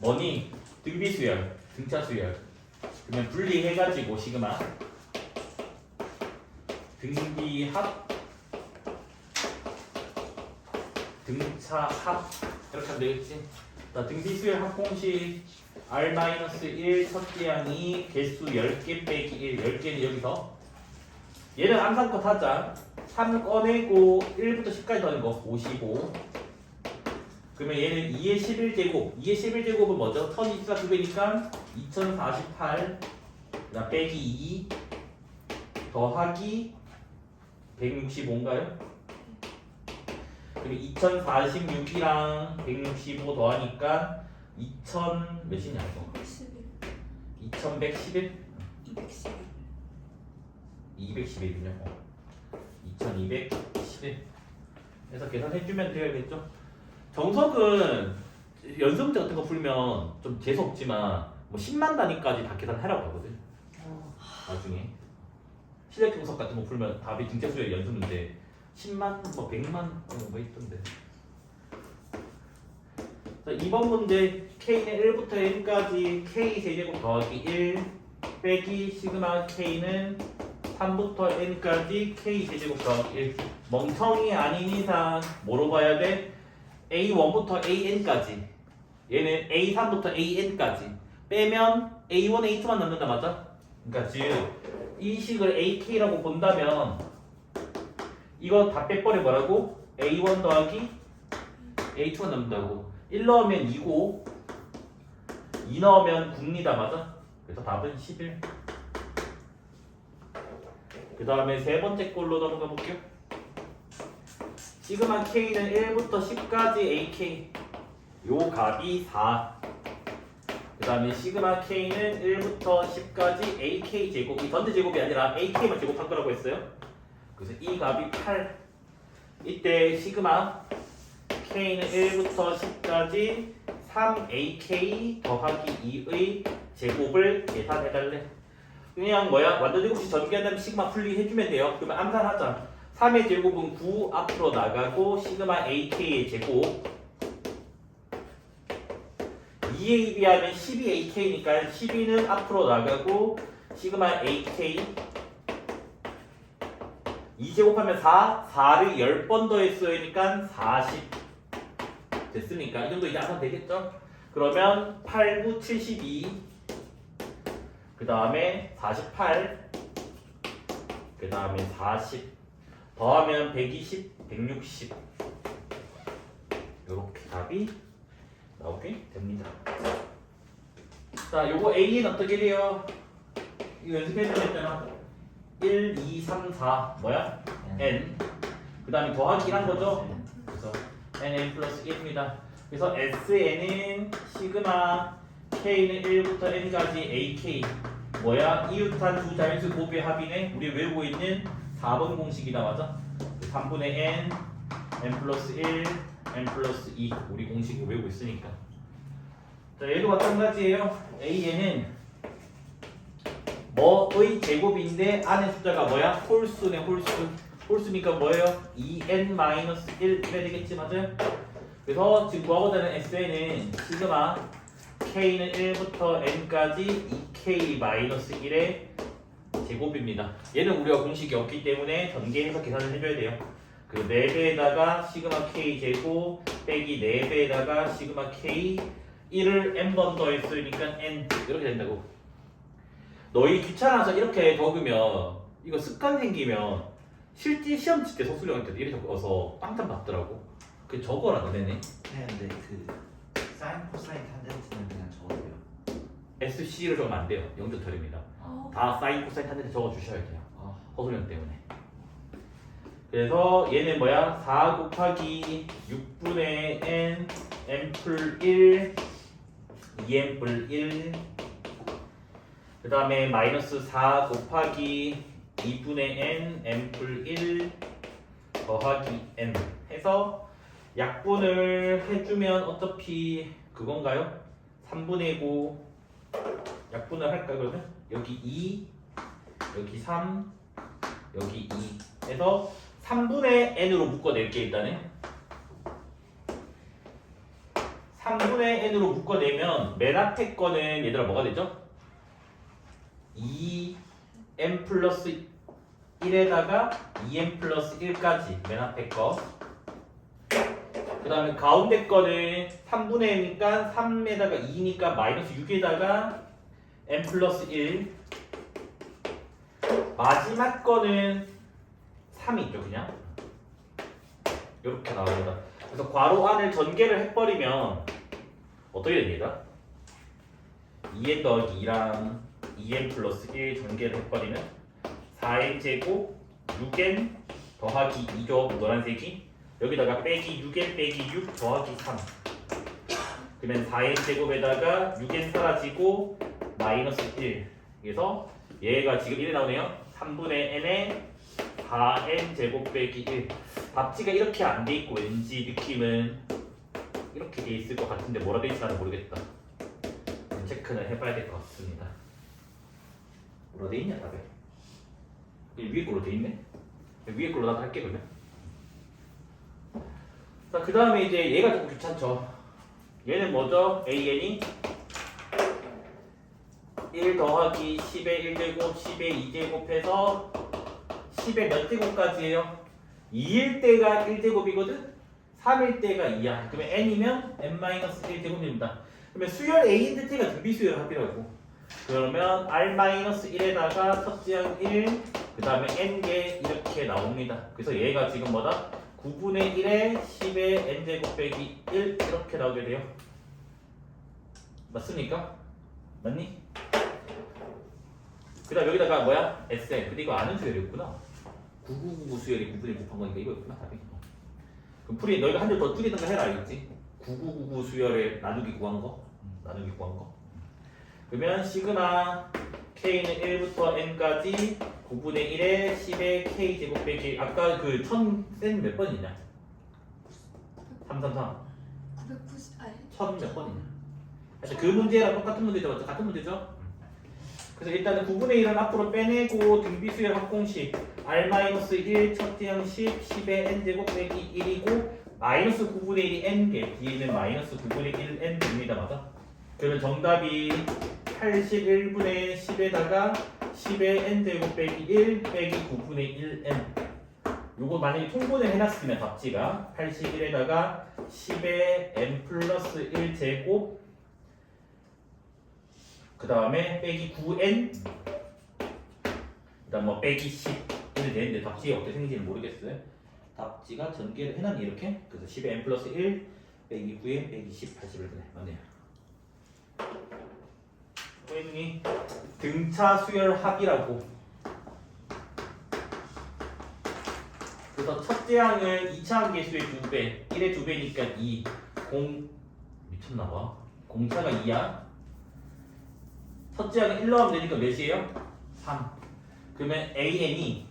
뭐니? 등비수열, 등차수열. 그러면 분리해가지고 시그마 등비합 등차합 이렇게 하면 되겠지? 자, 등비수열 합공식 R-1 첫 계양이 개수 10개 빼기 1 10개는 여기서 얘는 암산컷 하자. 3 꺼내고 1부터 10까지 더하는 거 55. 그러면 얘는 2의 11제곱 2의 11제곱은 뭐죠? 1024 2배니까 2048 그다음 빼기 2 더하기 165인가요? 그리고 2046이랑 165 더하니까 2000 몇이냐 이거? 2111? 211이군요. 2211 해서 계산해주면 되겠죠? 정석은 연습 문제 같은 거 풀면 좀 재수없지만 뭐 10만 단위까지 다 계산하라고 하거든. 나중에 실력 정석 같은 거 풀면 답이 등차수열 연습 문제 10만 뭐 100만 뭐 있던데. 자, 2번 문제 K는 1부터 n까지 K 세제곱 더하기 1 빼기 시그마 K는 3부터 n까지 K 세제곱 더하기 1. 멍청이 아닌 이상 뭐로 봐야 돼? A1부터 AN까지 얘는 A3부터 AN까지 빼면 A1, A2만 남는다 맞아? 그러니까 즉 이 식을 AK라고 본다면 이거 다 빼버려 뭐라고? A1 더하기 A2만 남는다고. 1 넣으면 2고 2 넣으면 9입니다 맞아? 그래서 답은 11. 그 다음에 세 번째 걸로 넘어가 볼게요. 시그마 K는 1부터 10까지 AK 요 값이 4. 그 다음에 시그마 K는 1부터 10까지 AK 제곱 이 전체 제곱이 아니라 AK만 제곱한 거라고 했어요. 그래서 이 값이 8. 이때 시그마 K는 1부터 10까지 3AK 더하기 2의 제곱을 계산해달래. 그냥 뭐야? 완전 제곱식 전개한다면 시그마 분리해주면 돼요. 그러면 암산하자. 3의 제곱은 9 앞으로 나가고 시그마 AK의 제곱 2에 비하면 12AK니까 12는 앞으로 나가고 시그마 AK 2제곱하면 4 4를 10번 더했으니까 40 됐습니까? 이 정도 이제 암산 되겠죠? 그러면 8, 9, 72 그 다음에 48 그 다음에 40 더하면 120, 160 이렇게 답이 나오게 됩니다. 자, 요거 A는 어떻게 돼요? 이거 연습해주면 했잖아. 1, 2, 3, 4 뭐야? N 그 다음에 더하기 한 거죠? 그래서 NN 플러스 1입니다. 그래서 SN은 시그마 K는 1부터 N까지 AK 뭐야? 이웃한 두 자연수 곱의 합이네. 우리 외우고 있는 4번 공식이다 맞아? 3분의 n, n 플러스 1, n 플러스 2 우리 공식을 외우고 있으니까. 자, 얘도 마찬가지예요. AN은 뭐의 제곱인데 안에 숫자가 뭐야? 홀수네 홀수. 홀수니까 뭐예요? 2n-1 이래 되겠지 맞아요? 그래서 지금 구하고자 하는 SN은 시그마 K는 1부터 n까지 2k-1의 제곱입니다. 얘는 우리가 공식이 없기 때문에 전개해서 계산을 해줘야 돼요. 그 4배에다가 시그마 k 제곱 빼기 4배에다가 시그마 k 1을 n번 더했으니까 n 이렇게 된다고. 너희 귀찮아서 이렇게 적으면 이거 습관 생기면 실제 시험 칠 때 속수령한테 이렇게 적어서 빵점 받더라고. 그 적어라 너네네. 네, 근데 그 사인 코사인 탄젠트는 그냥 적어도 돼요. SC를 적으면 안 돼요. 영조털입니다. 다 사인 코사인 탄젠트 적어 주셔야 돼요. 허술령 때문에. 그래서 얘는 뭐야? 4 곱하기 6분의 n n플 1 2n플 1 그 다음에 마이너스 4 곱하기 2분의 n n플 1 더하기 n 해서 약분을 해주면 어차피 그건가요? 3분의 9 약분을 할까 그러면? 여기 2 여기 3 여기 2 해서 3분의 n으로 묶어낼게 일단은. 3분의 n으로 묶어내면 맨 앞에 거는 얘들아 뭐가 되죠? 2n 플러스 1에다가 2n 플러스 1까지 맨 앞에 거. 그 다음에 가운데 거는 3분의 n이니까 3에다가 2니까 마이너스 6에다가 n 플러스 1. 마지막 거는 3이 있죠 그냥. 이렇게 나옵니다. 그래서 괄호 안을 전개를 해버리면 어떻게 됩니까? 2n 더하기 2랑 2n 플러스 1 전개를 해버리면 4n 제곱 6n 더하기 2죠 노란색이. 여기다가 빼기 6n 빼기 6 더하기 3. 그러면 4n 제곱에다가 6n 사라지고 마이너스 1. 그래서 얘가 지금 1이 나오네요. 3분의 n에 4n 제곱 빼기 1. 답지가 이렇게 안 돼 있고 왠지 느낌은 이렇게 돼 있을 것 같은데 뭐라 돼 있을지 나는 모르겠다. 체크는 해봐야 될 것 같습니다. 뭐라 돼 있냐 답에? 위에 걸로 돼 있네? 위에 걸로 나도 할게 그러면. 자, 그 다음에 이제 얘가 조금 귀찮죠. 얘는 뭐죠? an이 1 더하기 10의 1제곱 10의 2제곱 해서 10의 몇 제곱까지예요? 2일 때가 1제곱이거든? 3일 때가 2야. 그러면 n이면 n-1제곱입니다. 그러면 수열 a인데 t가 등비수열 합이라고. 그러면 r-1에다가 첫째 항 1, 그 다음에 n개 이렇게 나옵니다. 그래서 얘가 지금 뭐다? 9분의 1에 10의 n제곱 빼기 1 이렇게 나오게 돼요. 맞습니까? 맞니? 그 다음 여기다가 뭐야? sn. 근데 이거 아는 수열이었구나. 9999 수열이 9분의 1 곱한 거니까 이거였구나 답이. 그럼 풀이 너희가 한 줄 더 줄이든가 해라 알겠지? 9999 수열에 나누기 구한 거. 나누기 구한 거. 그러면 시그마 k는 1부터 n까지 9분의 1에 10의 k 제곱 빼기 아까 그 1000센 몇 번이냐? 333 990 아니 1000 몇 번이냐? 하여튼 그 문제랑 똑같은 문제죠 맞죠? 같은 문제죠? 그래서 일단은 9분의 1은 앞으로 빼내고 등비수열 합공식 r-1 첫째 항 10, 10의 n제곱 빼기 1이고 마이너스 9분의 1이 n개 뒤에는 마이너스 9분의 1 n입니다 맞아? 그러면 정답이 81분의 10에다가 10의 n제곱 빼기 1 빼기 9분의 1n. 요거 만약에 통분을 해놨으면 답지가 81에다가 10의 n 플러스 1제곱 그 다음에 빼기 9n 그 다음 뭐 빼기 10 이렇게 되는데 답지가 어떻게 생긴지는 모르겠어요. 답지가 전개를 해놨네 이렇게. 그래서 10의 n 플러스 1 빼기 9에 빼기 10 80을 되네. 맞네요. 보이니? 등차 수열 합이라고. 그래서 첫째 항은 2차 항 개수의 2배 1의 2배니까 2 미쳤나봐. 공차가 2야. 첫째 항은 1 넣으면 되니까 몇이에요? 3. 그러면 an이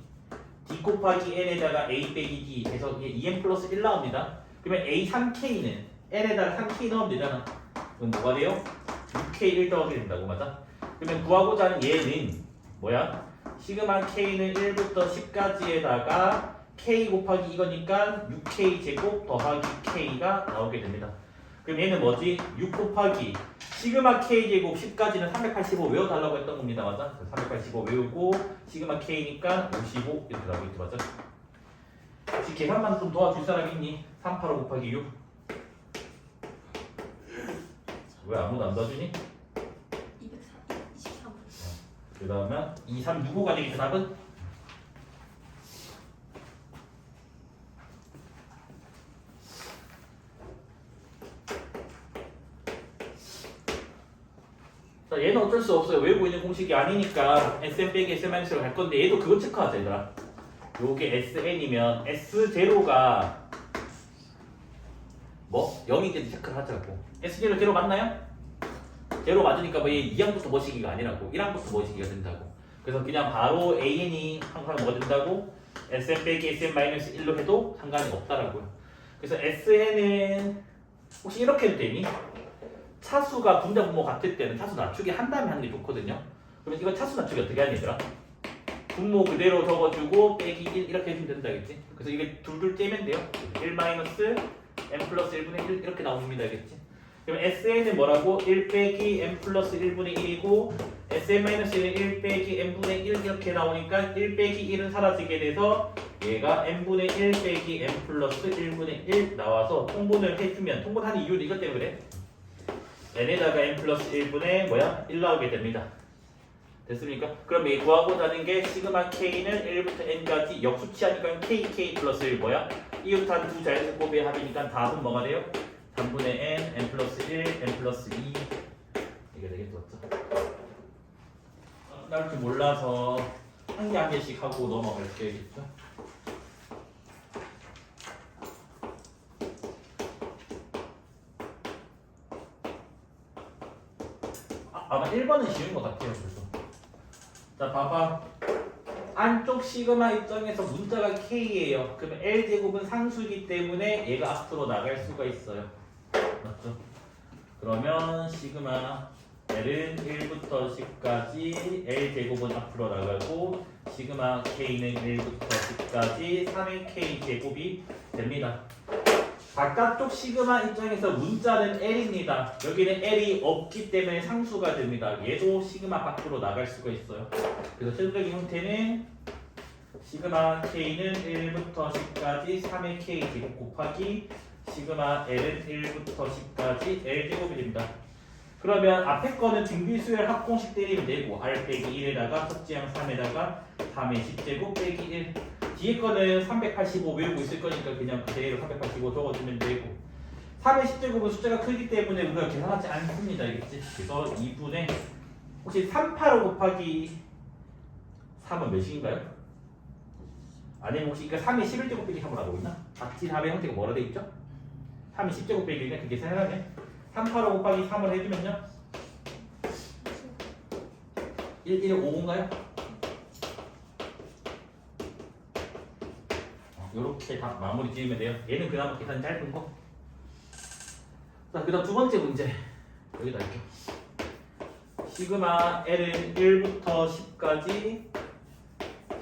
d 곱하기 n에다가 a 빼기 d 해서 2n 플러스 1 나옵니다. 그러면 a 3k는 n에다가 3k 넣으면 되잖아. 그럼 뭐가 돼요? 6k 1 더하게 된다고 맞아? 그러면 구하고자 하는 얘는 뭐야? 시그마 k는 1부터 10까지에다가 k 곱하기 이거니까 6k 제곱 더하기 k가 나오게 됩니다. 그럼 얘는 뭐지? 6 곱하기 시그마 k 제곱 10까지는 385 외워달라고 했던 겁니다. 맞아? 385 외우고 시그마 k니까 55 이렇게 나오겠지 맞아? 혹시 계산만 좀 도와줄 사람 있니? 385 곱하기 6 왜 아무도 안 도와주니? 223 그 다음에 2, 3, 6호가 되겠죠 답은? 자 얘는 어쩔 수 없어요. 외우고 있는 공식이 아니니까 sn 빼기 sn-로 갈 건데 얘도 그거 체크하자 얘들아. 요게 sn이면 s0가 뭐? 0인지 체크를 하자고. s0 제로 맞나요? 제로 맞으니까 뭐 얘 2항부터 뭐시기가 아니라고 1항부터 뭐시기가 된다고. 그래서 그냥 바로 an이 항상 뭐가 된다고? sn 빼기 sn-1로 해도 상관이 없다라고요. 그래서 sn은 혹시 이렇게 해도 되니? 차수가 분자 분모 같을 때는 차수 낮추기 한 다음에 하는 게 좋거든요. 그러면 이거 차수 낮추기 어떻게 하니 얘들아? 분모 그대로 적어주고 빼기 1 이렇게 해주면 된다겠지? 그래서 이게 둘둘 째면 돼요. 1 마이너스 n 플러스 1분의 1 이렇게 나옵니다 알겠지? 그럼 SN은 뭐라고? 1 빼기 n 플러스 1분의 1이고 SN-1은 1 빼기 n분의 1 이렇게 나오니까 1 빼기 1은 사라지게 돼서 얘가 n분의 1 빼기 n 플러스 1분의 1 나와서 통분을 해주면 통분하는 이유는 이것 때문에 그래. n에다가 n 플러스 1분의 1 나오게 됩니다. 됐습니까? 그럼 이 구하고자 하는 게 시그마 k는 1부터 n까지 역수치하니까 k 플러스 1 이웃한 두 자연수법의 합이니까 답은 뭐가 돼요? 3분의 n 플러스 1, n 플러스 2 이게 되겠죠? 나올 줄 몰라서 한 개 한 개씩 하고 넘어갈게요. 아마 1번은 쉬운 것 같아요. 그래서 자 봐봐, 안쪽 시그마 입장에서 문자가 k예요. 그러면 L제곱은 상수이기 때문에 얘가 앞으로 나갈 수가 있어요. 맞죠? 그러면 시그마 L은 1부터 10까지 L제곱은 앞으로 나가고 시그마 K는 1부터 10까지 3의 K제곱이 됩니다. 바깥쪽 시그마 입장에서 문자는 L입니다. 여기는 L이 없기 때문에 상수가 됩니다. 얘도 시그마 밖으로 나갈 수가 있어요. 그래서 최종적인 형태는 시그마 K는 1부터 10까지 3의 K제곱 곱하기 시그마 L은 1부터 10까지 L제곱이 됩니다. 그러면 앞에 거는 등비수열 합공식 때리면 되고 R 빼기 1에다가 첫째항 3에다가 3의 10제곱 빼기 1 뒤에 거는 385 외우고 있을 거니까 그냥 그대로 385 적어주면 되고 3의 10제곱은 숫자가 크기 때문에 우리가 계산하지 않습니다. 알겠지? 그래서 2분의 혹시 385 곱하기 3은 몇인가요? 아니면 혹시 그러니까 3의 11제곱 빼기 3을 하고 있나? 같이 답의 형태가 뭐라 돼 있죠? 3의 10제곱 빼기 1은 그게 생각하네. 385 곱하기 3을 해주면요 1155인가요? 요렇게 다 마무리 지으면 돼요. 얘는 그나마 계산 짧은 거. 자, 그 다음 두 번째 문제 여기다 이렇게 시그마 L은 1부터 10까지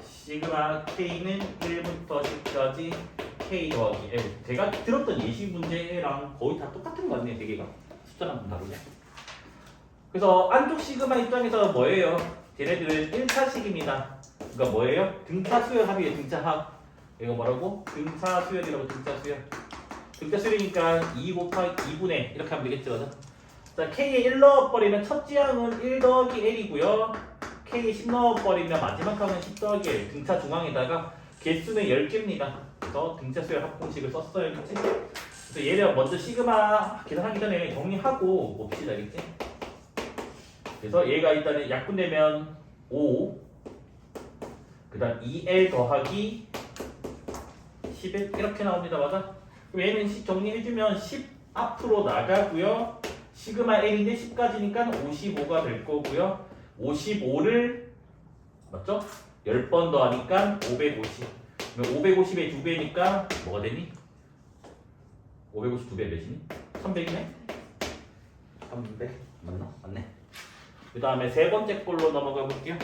시그마 K는 1부터 10까지 K 더하기 L. 제가 들었던 예시 문제랑 거의 다 똑같은 거 같네요. 대개가 숫자랑 다르네. 그래서 안쪽 시그마 입장에서 뭐예요? 걔네들은 1차식입니다. 그러니까 뭐예요? 등차 수열 합이에요. 등차 합. 이거 뭐라고? 등차 수열이라고. 등차 수열. 등차 수열이니까 2 곱하기 2분의 이렇게 하면 되겠죠, 맞아? 자, K에 1 넣어버리면 첫째 항은 1 더하기 L이고요. K에 10 넣어버리면 마지막 항은 10 더하기 L. 등차 중앙에다가 개수는 10개입니다. 그래서 등차 수열 합공식을 썼어요, 그치? 그래서 얘를 먼저 시그마 계산하기 전에 정리하고 봅시다, 알겠지? 그래서 얘가 일단은 약분되면 5, 그 다음 2L 더하기 11 이렇게 나옵니다, 맞아? 그럼 얘는 10 정리해주면 10 앞으로 나가고요. 시그마 L인데 10까지니까 55가 될 거고요. 55를 맞죠? 10번 더하니까 550. 그럼 550의 2배니까 뭐가 되니? 550 2배 몇이니? 1100이네? 300 맞나? 맞네. 그 다음에 세 번째 걸로 넘어가 볼게요.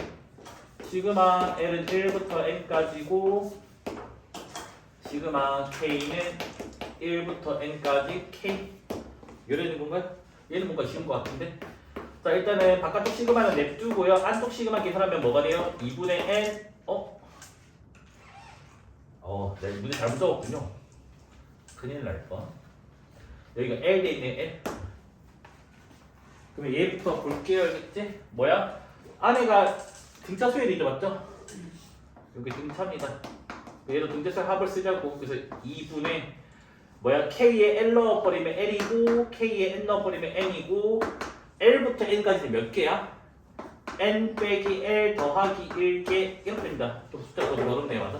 시그마 L은 1부터 N까지고 시그마 K는 1부터 N까지 K. 이래는 건가요? 얘는 뭔가 쉬운 것 같은데. 자, 일단은 바깥쪽 시그마는 냅두고요. 안쪽 시그마 계산하면 뭐가 돼요? 2분의 N. 내가 문제 잘못 적었군요. 큰일 날 뻔. 여기가 L 돼 있네, L. 그러면 얘부터 볼게요, 알겠지? 뭐야? 안에가 등차 수열이죠, 맞죠? 여기 등차입니다. 얘도 등차수열 합을 쓰자고. 그래서 2분의 K에 L 넣어버리면 L이고 K에 N 넣어버리면 N이고 L부터 N까지는 몇 개야? N 빼기 L 더하기 1개 이렇게 됩니다. 좀 숫자가 좀 어렵네요, 맞아?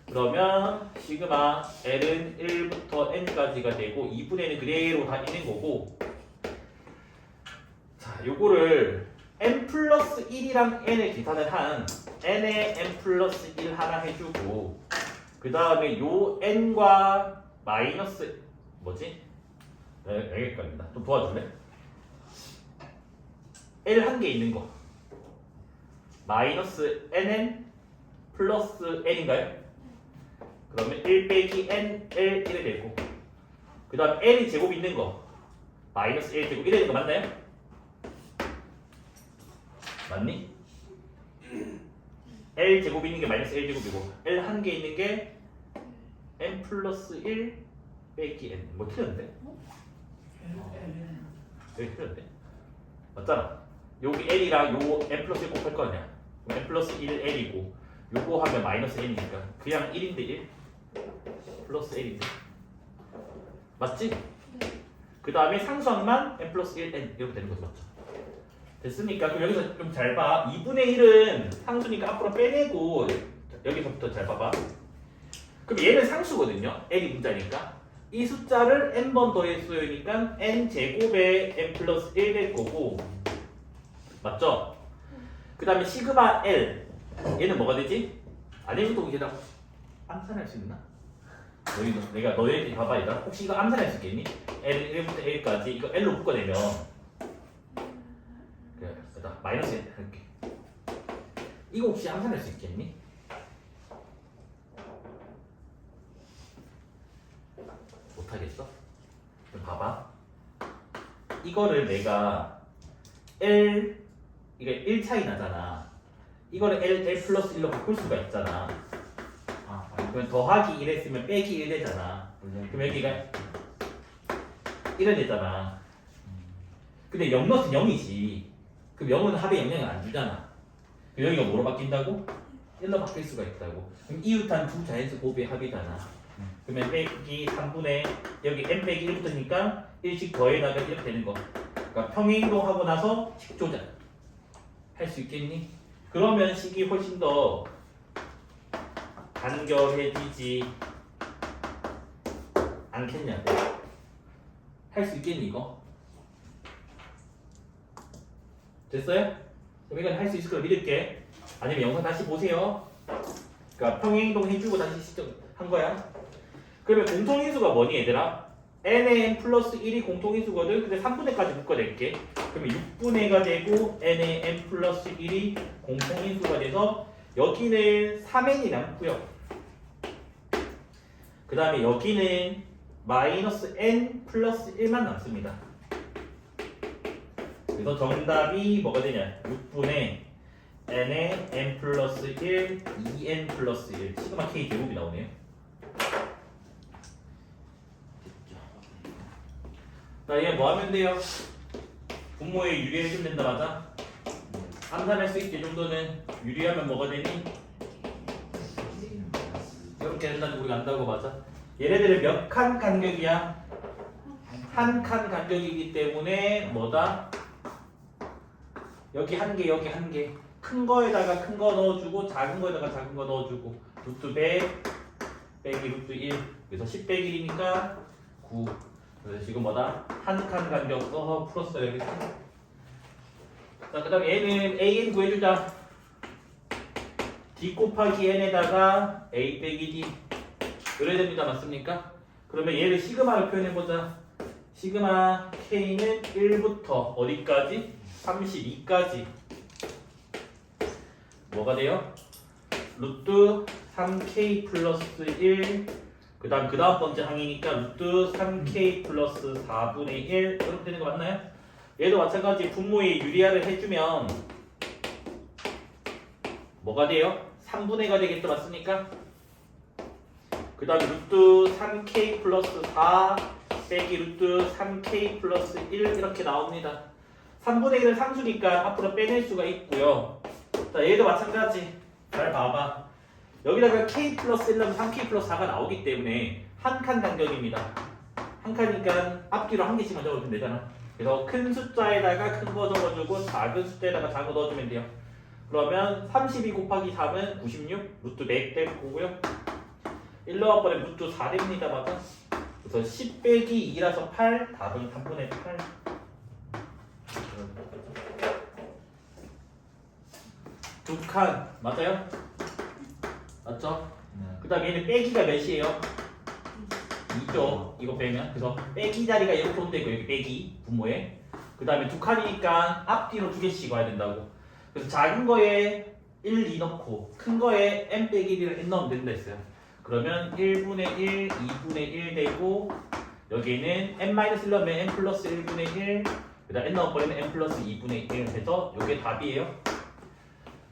그러면 시그마 L은 1부터 N까지가 되고 2분의 N은 그대로 다 있는 거고. 자, 요거를 N 플러스 1이랑 N을 계산을 한 N에 N 플러스 1 하나 해주고 그 다음에 요 N과 마이너스 뭐지? 여기까지입니다. 좀 도와줄래? L 한 개 있는 거 마이너스 NN 플러스 N인가요? 그러면 1 빼기 N, L 1이 되고 그 다음 N이 제곱 있는 거 마이너스 1제곱 이래 되는 거 맞나요? 맞니? L제곱 있는 게 마이너스 1제곱이고 L 한 개 있는 게 n 플러스 1 빼기 n. 뭐 틀렸는데? 여기 틀렸는데? 맞잖아. 여기 L이랑 요 n 플러스 1 곱할 거 아니야. 그럼 n 플러스 1 L이고 요거 하면 마이너스 n이니까 그냥 1인데 1 플러스 1인데 맞지? 그 다음에 상수항만 n 플러스 1 n 이렇게 되는 거죠. 맞죠? 됐습니까? 그럼 여기서 좀 잘 봐. 2분의 1은 상수니까 앞으로 빼내고 여기서부터 잘 봐봐. 그럼 얘는 상수거든요. n이 문자니까. 이 숫자를 n번 더했으니까 n제곱에 n 플러스 1 될 거고 맞죠? 그 다음에 시그마 L 얘는 뭐가 되지? 아니면 얘들아 암산할 수 있나? 내가 너희들 봐봐 얘들아 혹시 이거 암산할 수 있겠니? L 1부터 L까지 이거 L로 묶어내면 그래 나 마이너스 1 할게. 이거 혹시 암산할 수 있겠니? 못하겠어? 그럼 봐봐 이거를 내가 L 이게 1 차이 나잖아. 이거를 L 플러스 1로 바꿀 수가 있잖아. 그러면 더하기 1 했으면 빼기 1 되잖아. 그럼 여기가 1은 되잖아. 근데 0 넣으면 0이지. 그럼 0은 합의 영향을 안 주잖아. 그럼 여기가 뭐로 바뀐다고? 1로 바뀔 수가 있다고. 그럼 이웃한 두 자연수 곱의 합이잖아. 그러면 빼기 3분의 여기 n 빼기 1부터니까 1씩 더해나가 이렇게 되는 거. 그러니까 평행이동하고 나서 식조작 할 수 있겠니? 그러면 식이 훨씬 더 간결해지지 않겠냐고. 할 수 있겠니 이거? 됐어요? 그럼 이건 할 수 있을 걸 믿을게. 아니면 영상 다시 보세요. 그러니까 평행이동 해주고 다시 시작한 거야. 그러면 공통인수가 뭐니 얘들아? n에 n 플러스 1이 공통인수거든. 근데 3분의까지 묶어낼게. 그러면 6분의가 되고 n에 n 플러스 1이 공통인수가 돼서 여기는 3n이 남고요. 그 다음에 여기는 마이너스 n 플러스 1만 남습니다. 그래서 정답이 뭐가 되냐? 6분의 n에 n 플러스 1, 2n 플러스 1 시그마 k 제곱이 나오네요. 자, 얘 뭐 하면 돼요? 분모에 유리해주면 된다, 맞아? 암산할 수 있게 정도는 유리하면 뭐가 되니? 이렇게 된다는 우리가 안다고 맞아? 얘네들은 몇 칸 간격이야? 한 칸 간격이기 때문에 뭐다? 여기 한 개, 여기 한 개. 큰 거에다가 큰 거 넣어주고 작은 거에다가 작은 거 넣어주고 루트 100 빼기 루트 1 그래서 10 빼기 1이니까 9. 그래서 지금 뭐다? 한 칸 간격 써서 풀었어요. 자, 그 다음에 얘는 AN 구해주자. D 곱하기 N에다가 A 빼기 D 이래야 됩니다. 맞습니까? 그러면 얘를 시그마로 표현해보자. 시그마 K는 1부터 어디까지? 32까지 뭐가 돼요? 루트 3K 플러스 1 그 다음 번째 항이니까 루트 3K 플러스 4분의 1 이렇게 되는 거 맞나요? 얘도 마찬가지 분모에 유리화를 해주면 뭐가 돼요? 3분의가 되겠죠? 맞습니까? 그 다음 루트 3K 플러스 4 빼기 루트 3K 플러스 1 이렇게 나옵니다. 3분의 1은 상수니까 앞으로 빼낼 수가 있고요. 자, 얘도 마찬가지. 잘 봐봐. 여기다가 K 플러스 1은 3K 플러스 4가 나오기 때문에 한 칸 간격입니다. 한 칸이니까 앞뒤로 한 개씩만 적어주면 되잖아. 그래서 큰 숫자에다가 큰 거 적어주고 작은 숫자에다가 작은 거 넣어주면 돼요. 그러면 32 곱하기 3은 96 루트 100 될 거고요. 1 넣어버리면 루트 4 됩니다. 맞아? 그래서 10 빼기 2라서 8 답은 3분의 8 두 칸 맞아요? 맞죠? 그 다음 얘는 빼기가 몇이에요? 2죠. 이거 빼면 그래서 빼기 자리가 이렇게 온대고 여기 빼기 분모에 그 다음에 두 칸이니까 앞뒤로 두 개씩 와야 된다고. 그래서 작은 거에 1, 2 넣고 큰 거에 n 빼기 1을 n 넣으면 된다 했어요. 그러면 1분의 1, 2분의 1 되고 여기는 n-1 넣으면 n 플러스 1분의 1 그다음 n 넣어버리면 n 플러스 2분의 1 해서 요게 답이에요.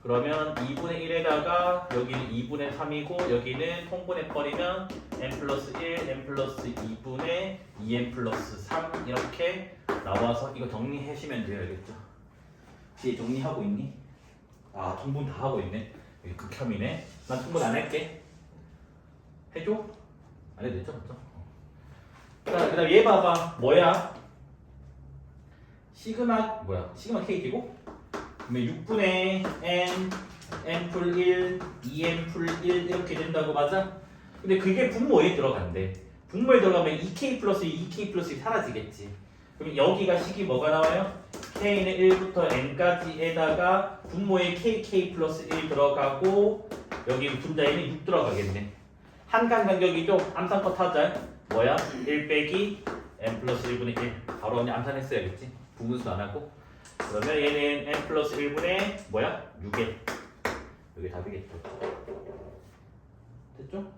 그러면 2분의 1에다가 여기는 2분의 3이고 여기는 통분해버리면 n 플러스 1, n 플러스 2분의 2n 플러스 3 이렇게 나와서 이거 정리하시면 돼요. 알겠죠? 뒤에 정리하고 있니? 아 통분 다 하고 있네. 여기 극혐이네. 난 통분 안 할게. 해줘? 안 해도 되죠? 맞죠? 그다음 얘 봐봐. 뭐야? 시그마 뭐야? 시그마 K고? 그러면 6분의 n 풀 1, 2n 풀 1 이렇게 된다고 맞아? 근데 그게 분모에 들어간대. 분모에 들어가면 2k 플러스 2k 플러스 2 사라지겠지. 그럼 여기가 식이 뭐가 나와요? k는 1부터 n까지에다가 분모에 kk 플러스 1 들어가고 여기 분자에는 6 들어가겠네. 한간 간격이죠? 암산컷 하자. 뭐야? 1 빼기 n 플러스 1분의 1 바로 그냥 암산했어야겠지. 부분수 안 하고. 그러면 얘는 n 플러스 1분의 뭐야? 6에. 이게 답이겠죠. 됐죠?